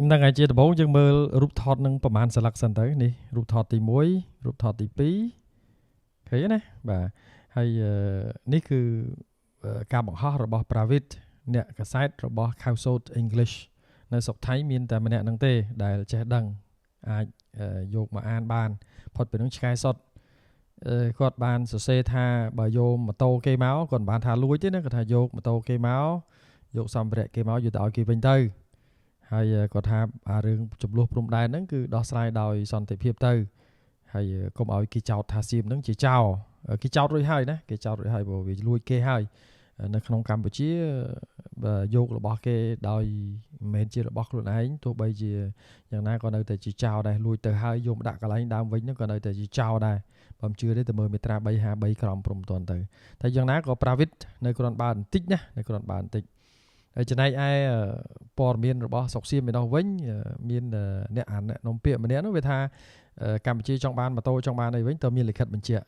នឹងហើយជាដំបូងយើងមើលរូបថតនឹងប្រហែលសន្លឹកសិនទៅនេះរូបថតទី1រូបថតទី2ឃើញណាបាទហើយនេះគឺការបង្ហោះរបស់ Pravid អ្នកកាសែតរបស់ Khawsod English នៅស្រុកថៃមានតែម្នាក់ហ្នឹងទេដែលចេះដឹងអាចយកមកអានបានផុតពីនឹងឆ្កែសុតគាត់បានសរសេរថាបើយកម៉ូតូគេមកគាត់មិនបានថាលួចទេណាគាត់ថាយកម៉ូតូគេមកយកសម្ភារៈគេមកយកទៅឲ្យគេវិញទៅហើយគាត់ថារឿងចំនួនព្រំដែនហ្នឹងគឺដោះស្រាយដោយសន្តិភាពទៅហើយកុំឲ្យគេចោទថាសៀមហ្នឹងជាចោរគេចោទរួចហើយណាគេចោទរួចហើយព្រោះវាលួចគេហើយនៅក្នុងកម្ពុជាបើយករបស់គេដោយមិនមែនជារបស់ខ្លួនឯងទោះបីជាយ៉ាងណាក៏នៅតែជាចោរដែរលួចទៅហើយយកមកដាក់កន្លែងដើមវិញហ្នឹងក៏នៅតែជាចោរដែរបើមិនជឿទេទៅមើលមាត្រា353ក្រមព្រំទាន់ទៅតែយ៉ាងណាក៏ប្រាវិតនៅគ្រាន់បើបន្តិចណានៅគ្រាន់បើបន្តិចហើយចំណែកឯព័ត៌មានរបស់សុកសៀមឯនោះវិញមានអ្នកនំពាក្យម្នាក់នោះវាថាកម្ពុជាចង់បានម៉ូតូចង់បានអីវិញតើមានលិខិតបញ្ជាក់